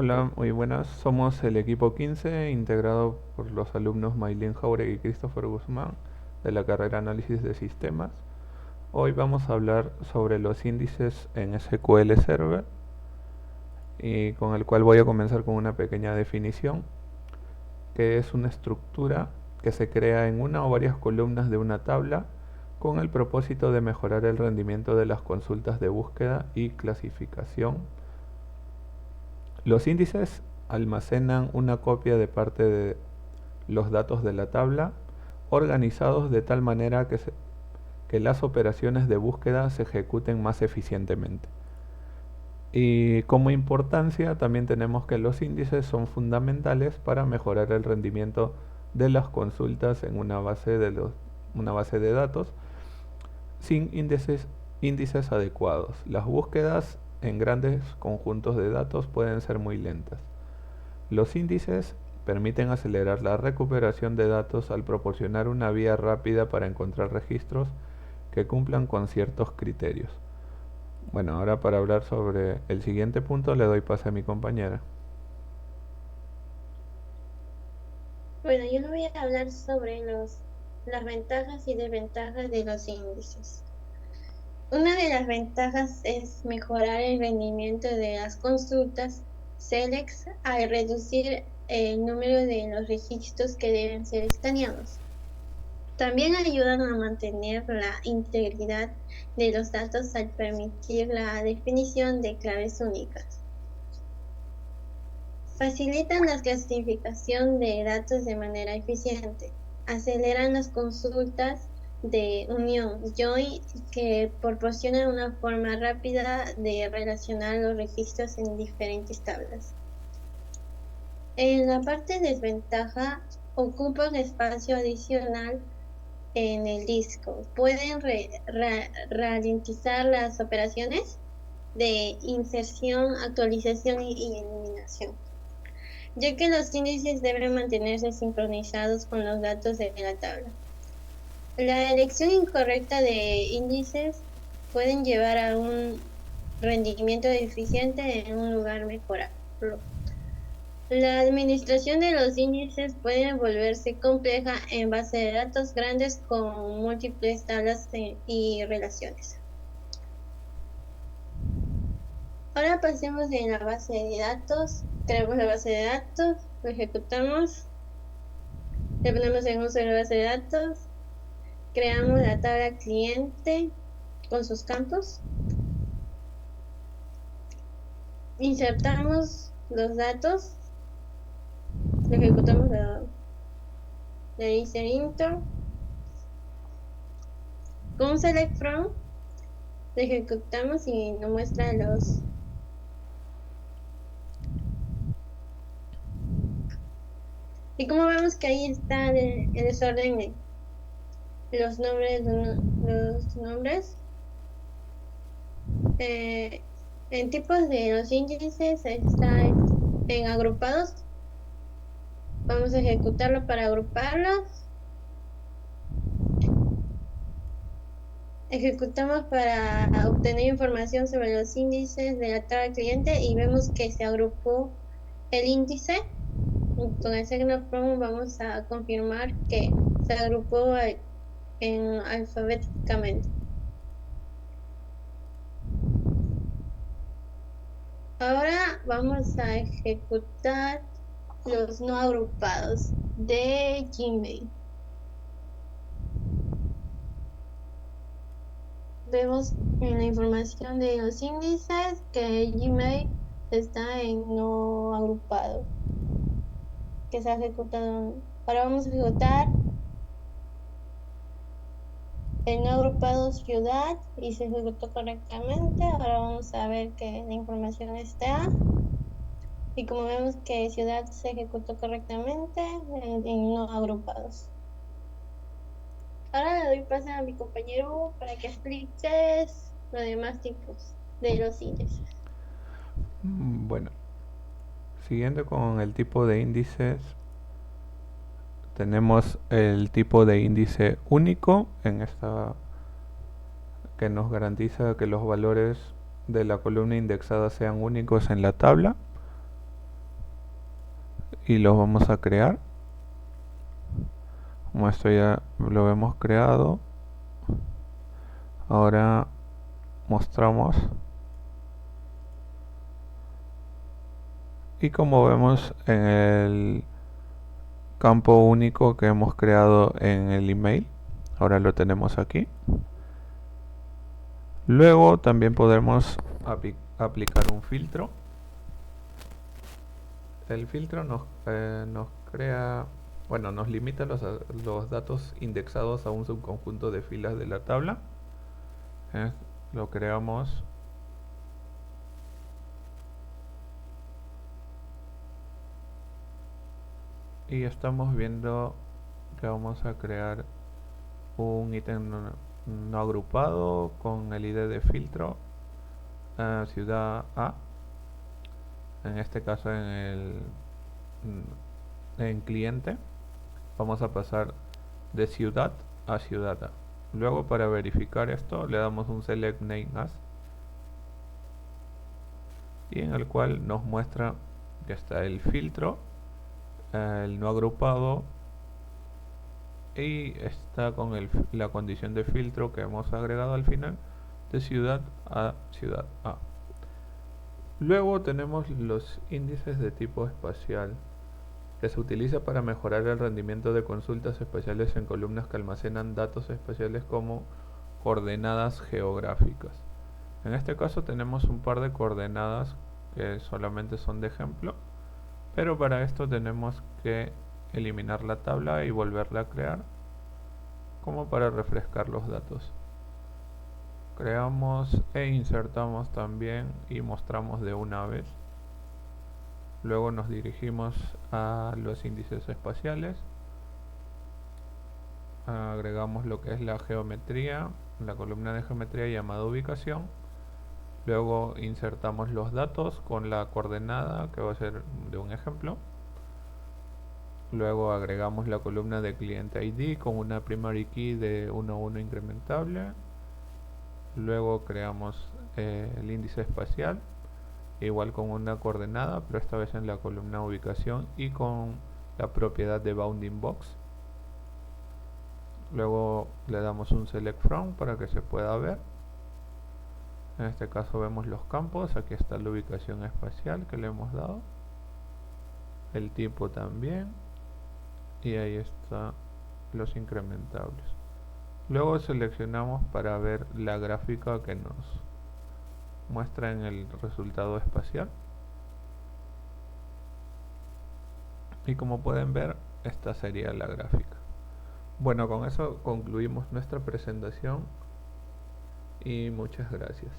Hola, muy buenas. Somos el equipo 15, integrado por los alumnos Maylin Jauregui y Christopher Guzmán de la carrera Análisis de Sistemas. Hoy vamos a hablar sobre los índices en SQL Server y con el cual voy a comenzar con una pequeña definición, que es una estructura que se crea en una o varias columnas de una tabla con el propósito de mejorar el rendimiento de las consultas de búsqueda y clasificación. Los índices almacenan una copia de parte de los datos de la tabla, organizados de tal manera que las operaciones de búsqueda se ejecuten más eficientemente. Y como importancia también tenemos que los índices son fundamentales para mejorar el rendimiento de las consultas en una base de datos sin índices adecuados. Las búsquedas en grandes conjuntos de datos pueden ser muy lentas. Los índices permiten acelerar la recuperación de datos al proporcionar una vía rápida para encontrar registros que cumplan con ciertos criterios. Bueno, ahora para hablar sobre el siguiente punto le doy pase a mi compañera. Bueno, yo les voy a hablar sobre las ventajas y desventajas de los índices. Una de las ventajas es mejorar el rendimiento de las consultas SELEX al reducir el número de los registros que deben ser escaneados. También ayudan a mantener la integridad de los datos al permitir la definición de claves únicas. Facilitan la clasificación de datos de manera eficiente. Aceleran las consultas de unión join que proporcionan una forma rápida de relacionar los registros en diferentes tablas. En la parte desventaja, ocupan espacio adicional en el disco. Pueden ralentizar las operaciones de inserción, actualización y eliminación, ya que los índices deben mantenerse sincronizados con los datos de la tabla. La elección incorrecta de índices pueden llevar a un rendimiento deficiente en un lugar mejorable. La administración de los índices puede volverse compleja en base de datos grandes con múltiples tablas y relaciones. Ahora pasemos en la base de datos. Tenemos la base de datos, lo ejecutamos, le ponemos en uso la base de datos, creamos la tabla cliente con sus campos, insertamos los datos, le ejecutamos le dice intro, con select from, le ejecutamos y nos muestra los. Y como vemos que ahí está el desorden, los nombres. Eh, en tipos de los índices está en agrupados. Vamos a ejecutarlo para agruparlos. Ejecutamos para obtener información sobre los índices de la tabla cliente y vemos que se agrupó el índice. Con el signo from vamos a confirmar que se agrupó alfabéticamente. Ahora vamos a ejecutar los no agrupados de Gmail. Vemos en la información de los índices que Gmail está en no agrupado, que se ha ejecutado. Ahora vamos a ejecutar el no agrupado ciudad y se ejecutó correctamente. Ahora vamos a ver que la información está. Y como vemos que ciudad se ejecutó correctamente en no agrupados. Ahora le doy paso a mi compañero para que expliques los demás tipos de los índices. Bueno, siguiendo con el tipo de índices, tenemos el tipo de índice único en esta que nos garantiza que los valores de la columna indexada sean únicos en la tabla. y los vamos a crear. Como esto ya lo hemos creado, ahora mostramos, y como vemos en el campo único que hemos creado en el email, ahora lo tenemos aquí. Luego también podemos aplicar un filtro. El filtro nos crea, bueno, nos limita los datos indexados a un subconjunto de filas de la tabla. Lo creamos y estamos viendo que vamos a crear un ítem no agrupado con el ID de filtro ciudad A. En este caso en cliente vamos a pasar de ciudad a ciudad A. Luego, para verificar esto, le damos un select name as, y en el cual nos muestra que está el filtro, el no agrupado, y está con la condición de filtro que hemos agregado al final, de ciudad a ciudad A. Luego tenemos los índices de tipo espacial, que se utiliza para mejorar el rendimiento de consultas espaciales en columnas que almacenan datos espaciales como coordenadas geográficas. En este caso tenemos un par de coordenadas que solamente son de ejemplo, pero para esto tenemos que eliminar la tabla y volverla a crear, como para refrescar los datos. Creamos e insertamos también y mostramos de una vez. Luego nos dirigimos a los índices espaciales, agregamos lo que es la geometría, la columna de geometría llamada ubicación. Luego insertamos los datos con la coordenada, que va a ser de un ejemplo. Luego agregamos la columna de cliente ID con una primary key de 1 a 1 incrementable. Luego creamos el índice espacial, igual con una coordenada, pero esta vez en la columna ubicación y con la propiedad de bounding box. Luego le damos un select from para que se pueda ver. En este caso vemos los campos, aquí está la ubicación espacial que le hemos dado, el tipo también, y ahí están los incrementables. Luego seleccionamos para ver la gráfica que nos muestra en el resultado espacial. Y como pueden ver, esta sería la gráfica. Bueno, con eso concluimos nuestra presentación y muchas gracias.